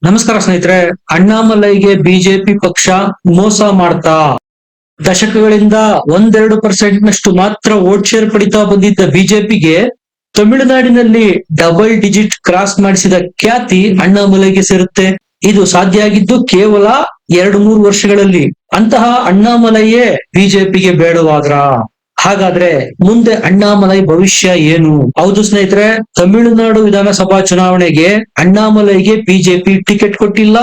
ನಮಸ್ಕಾರ ಸ್ನೇಹಿತರೆ. ಅಣ್ಣಾಮಲೈಗೆ ಬಿಜೆಪಿ ಪಕ್ಷ ಮೋಸ ಮಾಡ್ತಾ ದಶಕಗಳಿಂದ 1-2% ಮಾತ್ರ ವೋಟ್ ಶೇರ್ ಪಡಿತಾ ಬಂದಿದ್ದ ಬಿಜೆಪಿಗೆ ತಮಿಳುನಾಡಿನಲ್ಲಿ ಡಬಲ್ ಡಿಜಿಟ್ ಕ್ರಾಸ್ ಮಾಡಿಸಿದ ಖ್ಯಾತಿ ಅಣ್ಣಾಮಲೈಗೆ ಸೇರುತ್ತೆ. ಇದು ಸಾಧ್ಯ ಆಗಿದ್ದು ಕೇವಲ 2-3 ವರ್ಷಗಳಲ್ಲಿ. ಅಂತಹ ಅಣ್ಣಾಮಲೈಯೇ ಬಿಜೆಪಿಗೆ ಬೇಡವಾದ್ರ ಹಾಗಾದ್ರೆ ಮುಂದೆ ಅಣ್ಣಾಮಲೈ ಭವಿಷ್ಯ ಏನು? ಹೌದು ಸ್ನೇಹಿತರೆ, ತಮಿಳುನಾಡು ವಿಧಾನಸಭಾ ಚುನಾವಣೆಗೆ ಅಣ್ಣಾಮಲೈಗೆ ಬಿಜೆಪಿ ಟಿಕೆಟ್ ಕೊಟ್ಟಿಲ್ಲ.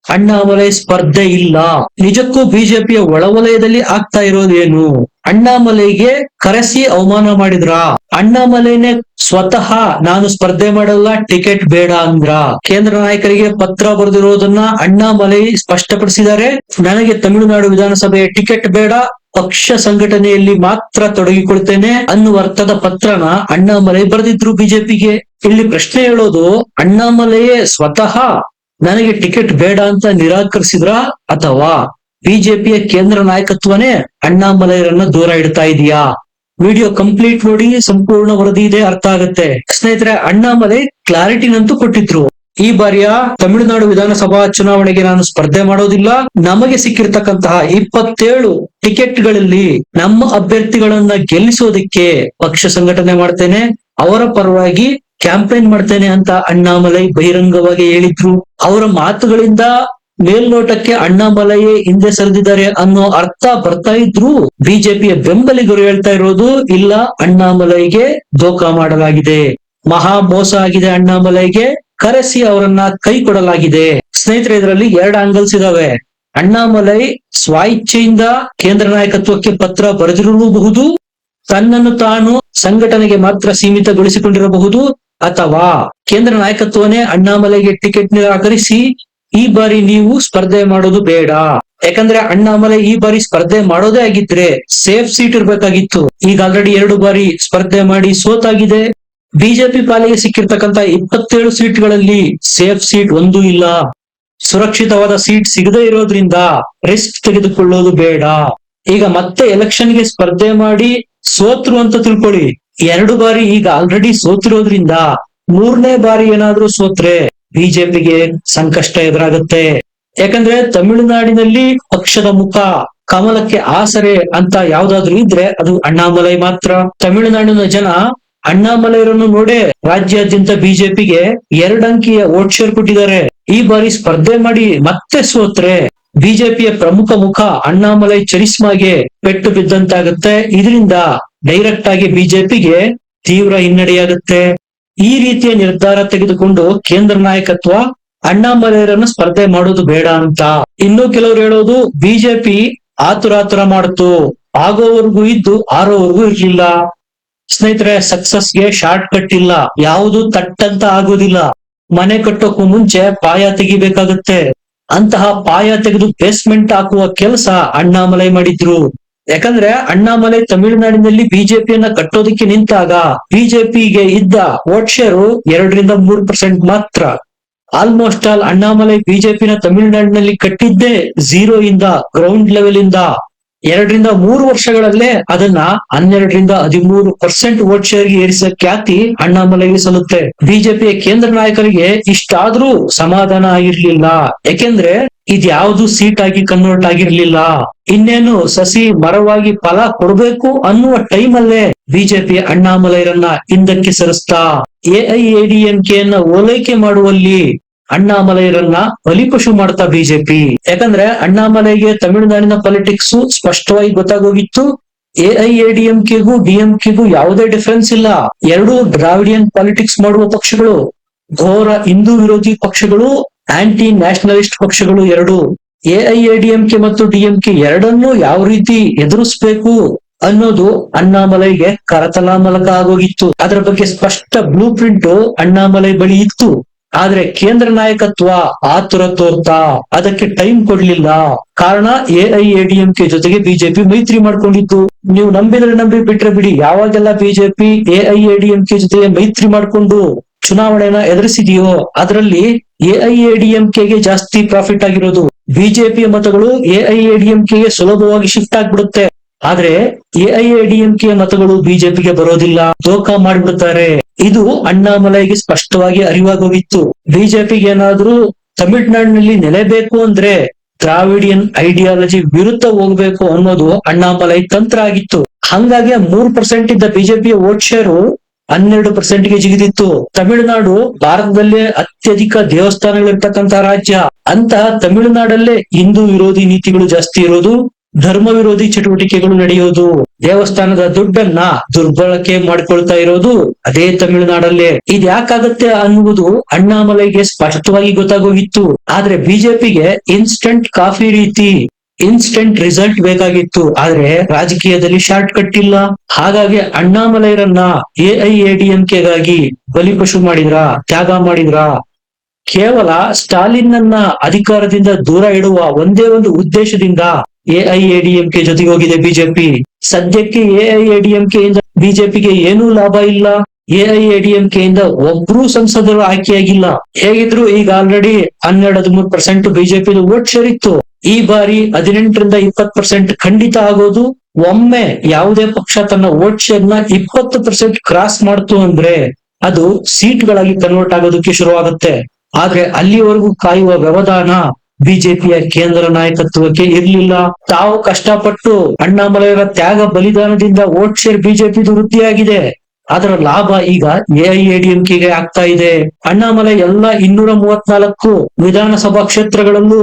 ಅಣ್ಣಾಮಲೈ ಸ್ಪರ್ಧೆ ಇಲ್ಲ. ನಿಜಕ್ಕೂ ಬಿಜೆಪಿಯ ಒಳವಲಯದಲ್ಲಿ ಆಗ್ತಾ ಇರೋದೇನು? ಅಣ್ಣಾಮಲೈಗೆ ಕರೆಸಿ ಅವಮಾನ ಮಾಡಿದ್ರ? ಅಣ್ಣಾಮಲೈನೇ ಸ್ವತಃ ನಾನು ಸ್ಪರ್ಧೆ ಮಾಡಲ್ಲ, ಟಿಕೆಟ್ ಬೇಡ ಅಂದ್ರ? ಕೇಂದ್ರ ನಾಯಕರಿಗೆ ಪತ್ರ ಬರೆದಿರೋದನ್ನ ಅಣ್ಣಾಮಲೈ ಸ್ಪಷ್ಟಪಡಿಸಿದ್ದಾರೆ. ನನಗೆ ತಮಿಳುನಾಡು ವಿಧಾನಸಭೆಯ ಟಿಕೆಟ್ ಬೇಡ, ಪಕ್ಷ ಸಂಘಟನೆಯಲ್ಲಿ ಮಾತ್ರ ತೊಡಗಿಕೊಳ್ತೇನೆ ಅನ್ನುವ ಅರ್ಥದ ಪತ್ರನ ಅಣ್ಣಾಮಲೈ ಬರೆದಿದ್ರು ಬಿಜೆಪಿಗೆ. ಇಲ್ಲಿ ಪ್ರಶ್ನೆ ಹೇಳೋದು, ಅಣ್ಣಾಮಲೈಯೇ ಸ್ವತಃ ನನಗೆ ಟಿಕೆಟ್ ಬೇಡ ಅಂತ ನಿರಾಕರಿಸಿದ್ರ ಅಥವಾ ಬಿಜೆಪಿಯ ಕೇಂದ್ರ ನಾಯಕತ್ವನೇ ಅಣ್ಣಾಮಲೈರನ್ನ ದೂರ ಇಡ್ತಾ ಇದೆಯಾ? ವಿಡಿಯೋ ಕಂಪ್ಲೀಟ್ ನೋಡಿ, ಸಂಪೂರ್ಣ ವರದಿ ಇದೆ, ಅರ್ಥ ಆಗುತ್ತೆ. ಸ್ನೇಹಿತರೆ, ಅಣ್ಣಾಮಲೈ ಕ್ಲಾರಿಟಿನಂತೂ ಕೊಟ್ಟಿದ್ರು. ಈ ಬಾರಿಯ ತಮಿಳುನಾಡು ವಿಧಾನಸಭಾ ಚುನಾವಣೆಗೆ ನಾನು ಸ್ಪರ್ಧೆ ಮಾಡೋದಿಲ್ಲ. ನಮಗೆ ಸಿಕ್ಕಿರ್ತಕ್ಕಂತಹ 27 ಟಿಕೆಟ್ಗಳಲ್ಲಿ ನಮ್ಮ ಅಭ್ಯರ್ಥಿಗಳನ್ನ ಗೆಲ್ಲಿಸೋದಕ್ಕೆ ಪಕ್ಷ ಸಂಘಟನೆ ಮಾಡ್ತೇನೆ, ಅವರ ಪರವಾಗಿ ಕ್ಯಾಂಪೇನ್ ಮಾಡ್ತೇನೆ ಅಂತ ಅಣ್ಣಾಮಲೈ ಬಹಿರಂಗವಾಗಿ ಹೇಳಿದ್ರು. ಅವರ ಮಾತುಗಳಿಂದ ಮೇಲ್ನೋಟಕ್ಕೆ ಅಣ್ಣಾಮಲೈಯೇ ಹಿಂದೆ ಸರಿದಿದ್ದಾರೆ ಅನ್ನೋ ಅರ್ಥ ಬರ್ತಾ ಇದ್ರು ಬಿಜೆಪಿಯ ಬೆಂಬಲಿಗರು ಹೇಳ್ತಾ ಇರೋದು, ಇಲ್ಲ, ಅಣ್ಣಾಮಲೈಗೆ ಧೋಖಾ ಮಾಡಲಾಗಿದೆ, ಮಹಾ ಮೋಸ ಆಗಿದೆ, ಅಣ್ಣಾಮಲೈಗೆ ಕರೆಸಿ ಅವರನ್ನ ಕೈ ಕೊಡಲಾಗಿದೆ. ಸ್ನೇಹಿತರೆ, ಇದರಲ್ಲಿ 2 ಆಂಗಲ್ಸ್ ಇದಾವೆ. ಅಣ್ಣಾಮಲೈ ಸ್ವ-ಇಚ್ಛೆಯಿಂದ ಕೇಂದ್ರ ನಾಯಕತ್ವಕ್ಕೆ ಪತ್ರ ಬರೆದಿರಬಹುದು, ತನ್ನನ್ನು ತಾನು ಸಂಘಟನೆಗೆ ಮಾತ್ರ ಸೀಮಿತಗೊಳಿಸಿಕೊಂಡಿರಬಹುದು, ಅಥವಾ ಕೇಂದ್ರ ನಾಯಕತ್ವನೇ ಅಣ್ಣಾಮಲೈಗೆ ಟಿಕೆಟ್ ನಿರಾಕರಿಸಿ ಈ ಬಾರಿ ನೀವು ಸ್ಪರ್ಧೆ ಮಾಡೋದು ಬೇಡ, ಯಾಕಂದ್ರೆ ಅಣ್ಣಾಮಲೈ ಈ ಬಾರಿ ಸ್ಪರ್ಧೆ ಮಾಡೋದೇ ಆಗಿದ್ರೆ ಸೇಫ್ ಸೀಟ್ ಇರ್ಬೇಕಾಗಿತ್ತು. ಈಗ ಆಲ್ರೆಡಿ 2 ಬಾರಿ ಸ್ಪರ್ಧೆ ಮಾಡಿ ಸೋತಾಗಿದೆ. ಬಿಜೆಪಿ ಪಾಲಿಗೆ ಸಿಕ್ಕಿರ್ತಕ್ಕಂತ 27 ಸೀಟ್ಗಳಲ್ಲಿ ಸೇಫ್ ಸೀಟ್ ಒಂದೂ ಇಲ್ಲ. ಸುರಕ್ಷಿತವಾದ ಸೀಟ್ ಸಿಗದೇ ಇರೋದ್ರಿಂದ ರಿಸ್ಕ್ ತೆಗೆದುಕೊಳ್ಳೋದು ಬೇಡ. ಈಗ ಮತ್ತೆ ಎಲೆಕ್ಷನ್ಗೆ ಸ್ಪರ್ಧೆ ಮಾಡಿ ಸೋತ್ರು ಅಂತ ತಿಳ್ಕೊಳ್ಳಿ. 2 ಬಾರಿ ಈಗ ಆಲ್ರೆಡಿ ಸೋತಿರೋದ್ರಿಂದ 3ನೇ ಬಾರಿ ಏನಾದ್ರೂ ಸೋತ್ರೆ ಬಿಜೆಪಿಗೆ ಸಂಕಷ್ಟ ಎದುರಾಗುತ್ತೆ. ಯಾಕಂದ್ರೆ ತಮಿಳುನಾಡಿನಲ್ಲಿ ಪಕ್ಷದ ಮುಖ, ಕಮಲಕ್ಕೆ ಆಸರೆ ಅಂತ ಯಾವ್ದಾದ್ರು ಇದ್ರೆ ಅದು ಅಣ್ಣಾಮಲೈ ಮಾತ್ರ. ತಮಿಳುನಾಡಿನ ಜನ ಅಣ್ಣಾಮಲೈರನ್ನು ನೋಡೇ ರಾಜ್ಯಾದ್ಯಂತ ಬಿಜೆಪಿಗೆ 2 ಅಂಕಿಯ ವೋಟ್ ಶೇರ್ ಕೊಟ್ಟಿದ್ದಾರೆ. ಈ ಬಾರಿ ಸ್ಪರ್ಧೆ ಮಾಡಿ ಮತ್ತೆ ಸೋತ್ರೆ ಬಿಜೆಪಿಯ ಪ್ರಮುಖ ಮುಖ ಅಣ್ಣಾಮಲೈ ಚರಿಸ್ಮಾಗೆ ಪೆಟ್ಟು ಬಿದ್ದಂತಾಗುತ್ತೆ. ಇದರಿಂದ ಡೈರೆಕ್ಟ್ ಆಗಿ ಬಿಜೆಪಿಗೆ ತೀವ್ರ ಹಿನ್ನಡೆಯಾಗುತ್ತೆ. ಈ ರೀತಿಯ ನಿರ್ಧಾರ ತೆಗೆದುಕೊಂಡು ಕೇಂದ್ರ ನಾಯಕತ್ವ ಅಣ್ಣಾಮಲೈರನ್ನು ಸ್ಪರ್ಧೆ ಮಾಡೋದು ಬೇಡ ಅಂತ. ಇನ್ನು ಕೆಲವರು ಹೇಳೋದು, ಬಿಜೆಪಿ ಆತುರ ಮಾಡ್ತು, ಆಗೋವರೆಗೂ ಇದ್ದು ಆರೋವರೆಗೂ ಇರ್ಲಿಲ್ಲ. ಸ್ನೇಹಿತರೆ, ಸಕ್ಸಸ್ಗೆ ಶಾರ್ಟ್ ಕಟ್ ಇಲ್ಲ, ಯಾವುದು ತಟ್ಟಂತ ಆಗೋದಿಲ್ಲ. ಮನೆ ಕಟ್ಟೋಕ್ಕೂ ಮುಂಚೆ ಪಾಯ ತೆಗಿಬೇಕಾಗುತ್ತೆ. ಅಂತಹ ಪಾಯ ತೆಗೆದು ಬೇಸ್ಮೆಂಟ್ ಹಾಕುವ ಕೆಲಸ ಅಣ್ಣಾಮಲೈ ಮಾಡಿದ್ರು. ಯಾಕಂದ್ರೆ ಅಣ್ಣಾಮಲೈ ತಮಿಳುನಾಡಿನಲ್ಲಿ ಬಿಜೆಪಿಯನ್ನ ಕಟ್ಟೋದಕ್ಕೆ ನಿಂತಾಗ ಬಿಜೆಪಿಗೆ ಇದ್ದ ವೋಟ್ ಶೇರು 2-3% ಮಾತ್ರ. ಆಲ್ಮೋಸ್ಟ್ ಆಲ್ ಅಣ್ಣಾಮಲೈ ಬಿಜೆಪಿನ ತಮಿಳುನಾಡಿನಲ್ಲಿ ಕಟ್ಟಿದ್ದೇ 0 ಇಂದ, ಗ್ರೌಂಡ್ ಲೆವೆಲ್ ಇಂದ. 2-3 ವರ್ಷಗಳಲ್ಲೇ ಅದನ್ನ 12-13% ವೋಟ್ ಶೇರ್ಗೆ ಏರಿಸಿದ ಖ್ಯಾತಿ ಅಣ್ಣಾಮಲೈಗೆ ಸಲ್ಲುತ್ತೆ. ಬಿಜೆಪಿಯ ಕೇಂದ್ರ ನಾಯಕರಿಗೆ ಇಷ್ಟಾದ್ರೂ ಸಮಾಧಾನ ಆಗಿರ್ಲಿಲ್ಲ. ಯಾಕೆಂದ್ರೆ ಇದ್ಯಾವುದು ಸೀಟ್ ಆಗಿ ಕನ್ವರ್ಟ್ ಆಗಿರ್ಲಿಲ್ಲ. ಇನ್ನೇನು ಸಸಿ ಮರವಾಗಿ ಫಲ ಕೊಡ್ಬೇಕು ಅನ್ನುವ ಟೈಮ್ ಅಲ್ಲೇ ಬಿಜೆಪಿ ಅಣ್ಣಾಮಲೈರನ್ನ ಹಿಂದಕ್ಕೆ ಸರಿಸ್ತಾ ಎಐಎಡಿಎಂಕೆ ಯನ್ನ ಓಲೈಕೆ ಮಾಡುವಲ್ಲಿ ಅಣ್ಣಾಮಲೈರನ್ನ ಬಲಿಪಶು ಮಾಡ್ತಾ ಬಿಜೆಪಿ. ಯಾಕಂದ್ರೆ ಅಣ್ಣಾಮಲೈಗೆ ತಮಿಳುನಾಡಿನ ಪಾಲಿಟಿಕ್ಸ್ ಸ್ಪಷ್ಟವಾಗಿ ಗೊತ್ತಾಗೋಗಿತ್ತು. ಎಐಎಡಿಎಂಕೆಗೂ ಡಿಎಂಕೆಗೂ ಯಾವುದೇ ಡಿಫರೆನ್ಸ್ ಇಲ್ಲ. 2 ದ್ರಾವಿಡಿಯನ್ ಪಾಲಿಟಿಕ್ಸ್ ಮಾಡುವ ಪಕ್ಷಗಳು, ಘೋರ ಹಿಂದೂ ವಿರೋಧಿ ಪಕ್ಷಗಳು, ಆಂಟಿ ನ್ಯಾಷನಲಿಸ್ಟ್ ಪಕ್ಷಗಳು 2. ಎಐಎಡಿಎಂಕೆ ಮತ್ತು ಡಿಎಂಕೆ ಎರಡನ್ನೂ ಯಾವ ರೀತಿ ಎದುರಿಸ್ಬೇಕು ಅನ್ನೋದು ಅಣ್ಣಾಮಲೈಗೆ ಕರತಲ ಮಲಕ ಆಗೋಗಿತ್ತು. ಅದರ ಬಗ್ಗೆ ಸ್ಪಷ್ಟ ಬ್ಲೂ ಪ್ರಿಂಟ್ ಅಣ್ಣಾಮಲೈ ಬಳಿ ಇತ್ತು. ಆದ್ರೆ ಕೇಂದ್ರ ನಾಯಕತ್ವ ಆತುರ ತೋರ್ತಾ ಅದಕ್ಕೆ ಟೈಮ್ ಕೊಡ್ಲಿಲ್ಲ. ಕಾರಣ ಎಐಎಡಿಎಂಕೆ ಜೊತೆಗೆ ಬಿಜೆಪಿ ಮೈತ್ರಿ ಮಾಡ್ಕೊಂಡಿತ್ತು. ನೀವು ನಂಬಿದ್ರೆ ನಂಬಿ, ಬಿಟ್ರೆ ಬಿಡಿ. ಯಾವಾಗೆಲ್ಲ ಬಿಜೆಪಿ ಎಐಎಡಿಎಂಕೆ ಜೊತೆಗೆ ಮೈತ್ರಿ ಮಾಡ್ಕೊಂಡು ಚುನಾವಣೆನ ಎದುರಿಸಿದೆಯೋ ಅದರಲ್ಲಿ ಎಐಎಡಿಎಂಕೆಗೆ ಜಾಸ್ತಿ ಪ್ರಾಫಿಟ್ ಆಗಿರೋದು. ಬಿಜೆಪಿಯ ಮತಗಳು ಎಐಎಡಿಎಂಕೆಗೆ ಸುಲಭವಾಗಿ ಶಿಫ್ಟ್ ಆಗ್ಬಿಡುತ್ತೆ. ಆದ್ರೆ ಎಐಎಡಿಎಂಕೆ ಮತಗಳು ಬಿಜೆಪಿಗೆ ಬರೋದಿಲ್ಲ, ಧೋಖಾ ಮಾಡ್ಬಿಡ್ತಾರೆ. ಇದು ಅಣ್ಣಾಮಲೈಗೆ ಸ್ಪಷ್ಟವಾಗಿ ಅರಿವಾಗೋಗಿತ್ತು. ಬಿಜೆಪಿಗೆ ಏನಾದ್ರೂ ತಮಿಳುನಾಡಿನಲ್ಲಿ ನೆಲೆಬೇಕು ಅಂದ್ರೆ ದ್ರಾವಿಡಿಯನ್ ಐಡಿಯಾಲಜಿ ವಿರುದ್ಧ ಹೋಗ್ಬೇಕು ಅನ್ನೋದು ಅಣ್ಣಾಮಲೈ ತಂತ್ರ ಆಗಿತ್ತು. ಹಂಗಾಗಿ 3% ಇದ್ದ ಬಿಜೆಪಿಯ ವೋಟ್ ಶೇರು 12%ಗೆ ಜಿಗಿದಿತ್ತು. ತಮಿಳುನಾಡು ಭಾರತದಲ್ಲೇ ಅತ್ಯಧಿಕ ದೇವಸ್ಥಾನಗಳಿರ್ತಕ್ಕಂತ ರಾಜ್ಯ. ಅಂತಹ ತಮಿಳುನಾಡಲ್ಲೇ ಹಿಂದೂ ವಿರೋಧಿ ನೀತಿಗಳು ಜಾಸ್ತಿ ಇರೋದು, ಧರ್ಮ ವಿರೋಧಿ ಚಟುವಟಿಕೆಗಳು ನಡೆಯೋದು, ದೇವಸ್ಥಾನದ ದುಡ್ಡನ್ನ ದುರ್ಬಳಕೆ ಮಾಡ್ಕೊಳ್ತಾ ಇರೋದು ಅದೇ ತಮಿಳುನಾಡಲ್ಲೇ. ಇದ್ ಯಾಕಾಗತ್ತೆ ಅನ್ನುವುದು ಅಣ್ಣಾಮಲೈಗೆ ಸ್ಪಷ್ಟವಾಗಿ ಗೊತ್ತಾಗೋಗಿತ್ತು. ಆದ್ರೆ ಬಿಜೆಪಿಗೆ ಇನ್ಸ್ಟಂಟ್ ಕಾಫಿ ರೀತಿ ಇನ್ಸ್ಟೆಂಟ್ ರಿಸಲ್ಟ್ ಬೇಕಾಗಿತ್ತು. ಆದ್ರೆ ರಾಜಕೀಯದಲ್ಲಿ ಶಾರ್ಟ್ ಕಟ್ ಇಲ್ಲ. ಹಾಗಾಗಿ ಅಣ್ಣಾಮಲೈರನ್ನ ಎಐಎಡಿಎಂಕೆಗಾಗಿ ಬಲಿಪಶು ಮಾಡಿದ್ರ, ತ್ಯಾಗ ಮಾಡಿದ್ರ? ಕೇವಲ ಸ್ಟಾಲಿನ್ ನನ್ನ ಅಧಿಕಾರದಿಂದ ದೂರ ಇಡುವ ಒಂದೇ ಒಂದು ಉದ್ದೇಶದಿಂದ ಎಐಎಡಿಎಂಕೆ ಜೊತೆಗೆ ಹೋಗಿದೆ ಬಿಜೆಪಿ. ಸದ್ಯಕ್ಕೆ ಎಐಎಡಿಎಂಕೆ ಇಂದ ಬಿಜೆಪಿಗೆ ಏನೂ ಲಾಭ ಇಲ್ಲ. ಎಐಎಡಿಎಂಕೆ ಇಂದ ಒಬ್ರು ಸಂಸದರು ಆಯ್ಕೆಯಾಗಿಲ್ಲ. ಹೇಗಿದ್ರು ಈಗ ಆಲ್ರೆಡಿ 12-13% ಬಿಜೆಪಿ ವೋಟ್ ಶೇರ್ ಇತ್ತು. ಈ ಬಾರಿ 18-20% ಖಂಡಿತ ಆಗೋದು. ಒಮ್ಮೆ ಯಾವುದೇ ಪಕ್ಷ ತನ್ನ ವೋಟ್ ಶೇರ್ ನ 20% ಕ್ರಾಸ್ ಮಾಡ್ತು ಅಂದ್ರೆ ಅದು ಸೀಟ್ಗಳಾಗಿ ಕನ್ವರ್ಟ್ ಆಗೋದಕ್ಕೆ ಶುರುವಾಗುತ್ತೆ. ಆದ್ರೆ ಅಲ್ಲಿವರೆಗೂ ಕಾಯುವ ವ್ಯವಧಾನ ಬಿಜೆಪಿಯ ಕೇಂದ್ರ ನಾಯಕತ್ವಕ್ಕೆ ಇರ್ಲಿಲ್ಲ. ತಾವು ಕಷ್ಟಪಟ್ಟು ಅಣ್ಣಾಮಲೈರ ತ್ಯಾಗ ಬಲಿದಾನದಿಂದ ವೋಟ್ ಶೇರ್ ಬಿಜೆಪಿದು ವೃದ್ಧಿಯಾಗಿದೆ. ಅದರ ಲಾಭ ಈಗ ಎಐಎಡಿಎಂಕೆಗೆ ಆಗ್ತಾ ಇದೆ. ಅಣ್ಣಾಮಲೈ ಎಲ್ಲ 234 ವಿಧಾನಸಭಾ ಕ್ಷೇತ್ರಗಳಲ್ಲೂ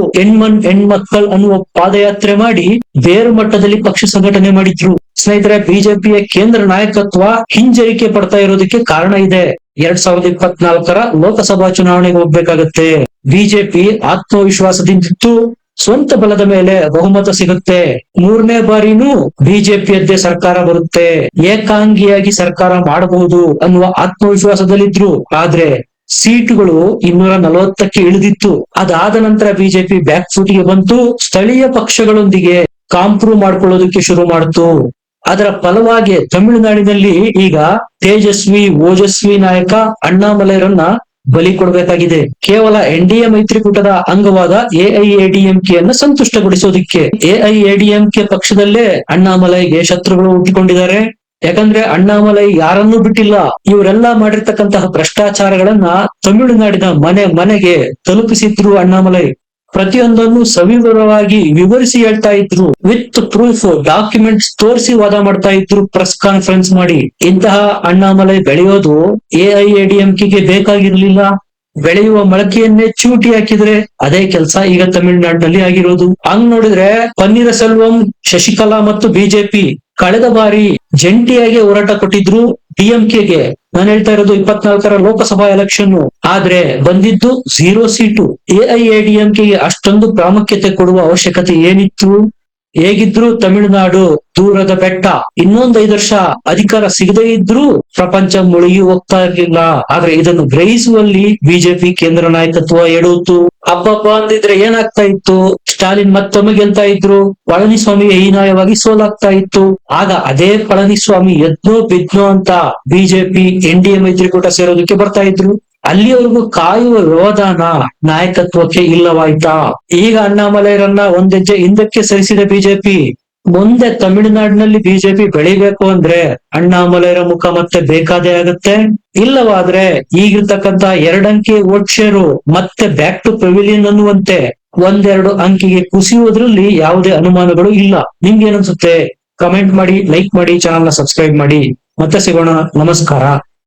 ಹೆಣ್ಮಕ್ಕಳ್ ಅನ್ನುವ ಪಾದಯಾತ್ರೆ ಮಾಡಿ ಬೇರು ಮಟ್ಟದಲ್ಲಿ ಪಕ್ಷ ಸಂಘಟನೆ ಮಾಡಿದ್ರು. ಸ್ನೇಹಿತರೆ, ಬಿಜೆಪಿಯ ಕೇಂದ್ರ ನಾಯಕತ್ವ ಹಿಂಜರಿಕೆ ಪಡ್ತಾ ಇರೋದಕ್ಕೆ ಕಾರಣ ಇದೆ. 2024ರ ಲೋಕಸಭಾ ಚುನಾವಣೆಗೆ ಹೋಗ್ಬೇಕಾಗತ್ತೆ. ಬಿಜೆಪಿ ಆತ್ಮವಿಶ್ವಾಸದಿಂದಿತ್ತು, ಸ್ವಂತ ಬಲದ ಮೇಲೆ ಬಹುಮತ ಸಿಗುತ್ತೆ. 3ನೇ ಬಾರಿನೂ ಬಿಜೆಪಿಯದ್ದೇ ಸರ್ಕಾರ ಬರುತ್ತೆ, ಏಕಾಂಗಿಯಾಗಿ ಸರ್ಕಾರ ಮಾಡಬಹುದು ಅನ್ನುವ ಆತ್ಮವಿಶ್ವಾಸದಲ್ಲಿದ್ರು. ಆದ್ರೆ ಸೀಟುಗಳು 240ಕ್ಕೆ ಇಳಿದಿತ್ತು. ಅದಾದ ನಂತರ ಬಿಜೆಪಿ ಬ್ಯಾಕ್ ಫುಟ್ ಗೆ ಬಂತು. ಸ್ಥಳೀಯ ಪಕ್ಷಗಳೊಂದಿಗೆ ಕಾಂಪ್ರೂವ್ ಮಾಡ್ಕೊಳ್ಳೋದಕ್ಕೆ ಶುರು ಮಾಡ್ತು. ಅದರ ಫಲವಾಗಿ ತಮಿಳುನಾಡಿನಲ್ಲಿ ಈಗ ತೇಜಸ್ವಿ ಓಜಸ್ವಿ ನಾಯಕ ಅಣ್ಣಾಮಲೈರನ್ನ ಬಲಿ ಕೊಡಬೇಕಾಗಿದೆ. ಕೇವಲ ಎನ್ಡಿಎ ಮೈತ್ರಿಕೂಟದ ಅಂಗವಾದ ಎಐಎಡಿಎಂಕೆಯನ್ನ ಸಂತುಷ್ಟಗೊಳಿಸೋದಿಕ್ಕೆ. ಎಐಎಡಿಎಂಕೆ ಪಕ್ಷದಲ್ಲೇ ಅಣ್ಣಾಮಲೈಗೆ ಶತ್ರುಗಳು ಹುಟ್ಟಿಕೊಂಡಿದ್ದಾರೆ. ಯಾಕಂದ್ರೆ ಅಣ್ಣಾಮಲೈ ಯಾರನ್ನೂ ಬಿಟ್ಟಿಲ್ಲ. ಇವರೆಲ್ಲ ಮಾಡಿರ್ತಕ್ಕಂತಹ ಭ್ರಷ್ಟಾಚಾರಗಳನ್ನ ತಮಿಳುನಾಡಿನ ಮನೆ ಮನೆಗೆ ತಲುಪಿಸಿದ್ರು ಅಣ್ಣಾಮಲೈ. ಪ್ರತಿಯೊಂದನ್ನು ಸವಿವರವಾಗಿ ವಿವರಿಸಿ ಹೇಳ್ತಾ ಇದ್ರು. ವಿತ್ ಪ್ರೂಫ್ ಡಾಕ್ಯುಮೆಂಟ್ಸ್ ತೋರಿಸಿ ವಾದ ಮಾಡ್ತಾ ಇದ್ರು ಪ್ರೆಸ್ ಕಾನ್ಫರೆನ್ಸ್ ಮಾಡಿ. ಇಂತಹ ಅಣ್ಣಾಮಲೈ ಬೆಳೆಯೋದು ಎಐಎಡಿಎಂಕೆಗೆ ಬೇಕಾಗಿರ್ಲಿಲ್ಲ. ಬೆಳೆಯುವ ಮೊಳಕೆಯನ್ನೇ ಚೂಟಿ ಹಾಕಿದ್ರೆ ಅದೇ ಕೆಲಸ ಈಗ ತಮಿಳುನಾಡಿನಲ್ಲಿ ಆಗಿರೋದು. ಹಂಗ್ ನೋಡಿದ್ರೆ ಪನ್ನೀರ ಸೆಲ್ವಂ, ಶಶಿಕಲಾ ಮತ್ತು ಬಿಜೆಪಿ ಕಳೆದ ಬಾರಿ ಜಂಟಿಯಾಗಿ ಹೋರಾಟ ಕೊಟ್ಟಿದ್ರು ಡಿಎಂಕೆಗೆ. ನಾನು ಹೇಳ್ತಾ ಇರೋದು 24ರ ಲೋಕಸಭಾ ಎಲೆಕ್ಷನ್. ಆದ್ರೆ ಬಂದಿದ್ದು 0 ಸೀಟು. ಎಐಎಡಿಎಂಕೆಗೆ ಅಷ್ಟೊಂದು ಪ್ರಾಮುಖ್ಯತೆ ಕೊಡುವ ಅವಶ್ಯಕತೆ ಏನಿತ್ತು? ಹೇಗಿದ್ರು ತಮಿಳುನಾಡು ದೂರದ ಬೆಟ್ಟ. ಇನ್ನೊಂದ್ 5 ವರ್ಷ ಅಧಿಕಾರ ಸಿಗದೇ ಇದ್ರೂ ಪ್ರಪಂಚ ಮುಳುಗಿ ಹೋಗ್ತಾ ಇರ್ಲಿಲ್ಲ. ಆದ್ರೆ ಇದನ್ನು ಗ್ರಹಿಸುವಲ್ಲಿ ಬಿಜೆಪಿ ಕೇಂದ್ರ ನಾಯಕತ್ವ ಎಡುತ್ತು. ಹಬ್ಬ ಅಂದಿದ್ರೆ ಏನಾಗ್ತಾ ಇತ್ತು? ಸ್ಟಾಲಿನ್ ಮತ್ತೊಮ್ಮೆ ಗೆಲ್ತಾ ಇದ್ರು, ಪಳನಿಸ್ವಾಮಿಗೆ ಹೀನಾಯವಾಗಿ ಸೋಲಾಗ್ತಾ ಇತ್ತು. ಆಗ ಅದೇ ಪಳನಿಸ್ವಾಮಿ ಎದ್ನೋ ಬಿದ್ನೋ ಅಂತ ಬಿಜೆಪಿ ಎನ್ಡಿಎ ಮೈತ್ರಿಕೂಟ ಸೇರೋದಕ್ಕೆ ಬರ್ತಾ ಇದ್ರು. ಅಲ್ಲಿವರೆಗೂ ಕಾಯುವ ವ್ಯವಧಾನ ನಾಯಕತ್ವಕ್ಕೆ ಇಲ್ಲವಾಯ್ತಾ? ಈಗ ಅಣ್ಣಾಮಲೈರನ್ನ ಒಂದೆಜ್ಜೆ ಹಿಂದಕ್ಕೆ ಸರಿಸಿದ ಬಿಜೆಪಿ. ಮುಂದೆ ತಮಿಳುನಾಡಿನಲ್ಲಿ ಬಿಜೆಪಿ ಬೆಳಿಬೇಕು ಅಂದ್ರೆ ಅಣ್ಣಾಮಲೈರ ಮುಖ ಮತ್ತೆ ಬೇಕಾದೇ ಆಗುತ್ತೆ. ಇಲ್ಲವಾದ್ರೆ ಈಗಿರ್ತಕ್ಕಂತ 2 ಅಂಕಿ ವೋಟ್ ಶೇರು ಮತ್ತೆ ಬ್ಯಾಕ್ ಟು ಪೆವಿಲಿಯನ್ ಅನ್ನುವಂತೆ 1-2 ಅಂಕಿಗೆ ಕುಸಿಯುವುದ್ರಲ್ಲಿ ಯಾವುದೇ ಅನುಮಾನಗಳು ಇಲ್ಲ. ನಿಮ್ಗೆ ಏನನ್ಸುತ್ತೆ? ಕಮೆಂಟ್ ಮಾಡಿ, ಲೈಕ್ ಮಾಡಿ, ಚಾನಲ್ ನ ಸಬ್ಸ್ಕ್ರೈಬ್ ಮಾಡಿ. ಮತ್ತೆ ಸಿಗೋಣ. ನಮಸ್ಕಾರ.